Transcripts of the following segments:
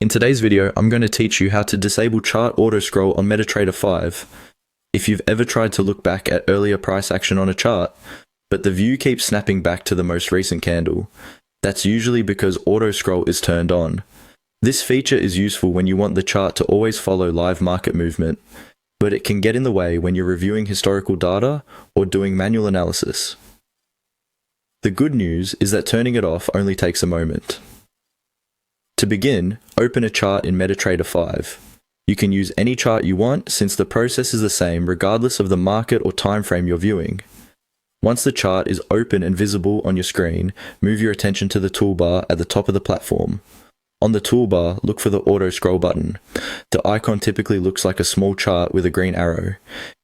In today's video, I'm going to teach you how to disable chart auto scroll on MetaTrader 5. If you've ever tried to look back at earlier price action on a chart, but the view keeps snapping back to the most recent candle, that's usually because auto scroll is turned on. This feature is useful when you want the chart to always follow live market movement, but it can get in the way when you're reviewing historical data or doing manual analysis. The good news is that turning it off only takes a moment. To begin, open a chart in MetaTrader 5. You can use any chart you want since the process is the same regardless of the market or time frame you're viewing. Once the chart is open and visible on your screen, move your attention to the toolbar at the top of the platform. On the toolbar, look for the auto scroll button. The icon typically looks like a small chart with a green arrow.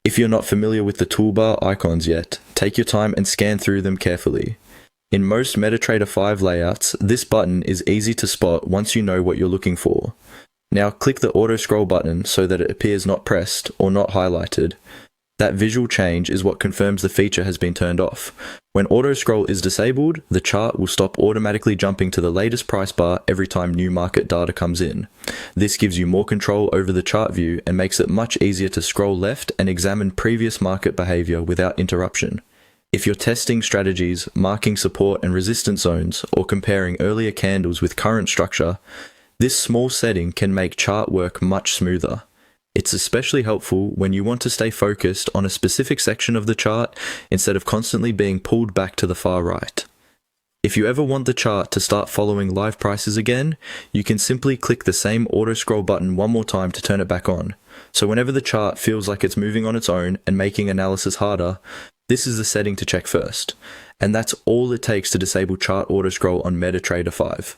If you're not familiar with the toolbar icons yet, take your time and scan through them carefully. In most MetaTrader 5 layouts, this button is easy to spot once you know what you're looking for. Now click the auto scroll button so that it appears not pressed or not highlighted. That visual change is what confirms the feature has been turned off. When auto scroll is disabled, the chart will stop automatically jumping to the latest price bar every time new market data comes in. This gives you more control over the chart view and makes it much easier to scroll left and examine previous market behavior without interruption. If you're testing strategies, marking support and resistance zones, or comparing earlier candles with current structure, this small setting can make chart work much smoother. It's especially helpful when you want to stay focused on a specific section of the chart instead of constantly being pulled back to the far right. If you ever want the chart to start following live prices again, you can simply click the same auto scroll button one more time to turn it back on. So whenever the chart feels like it's moving on its own and making analysis harder, this is the setting to check first. And that's all it takes to disable chart auto scroll on MetaTrader 5.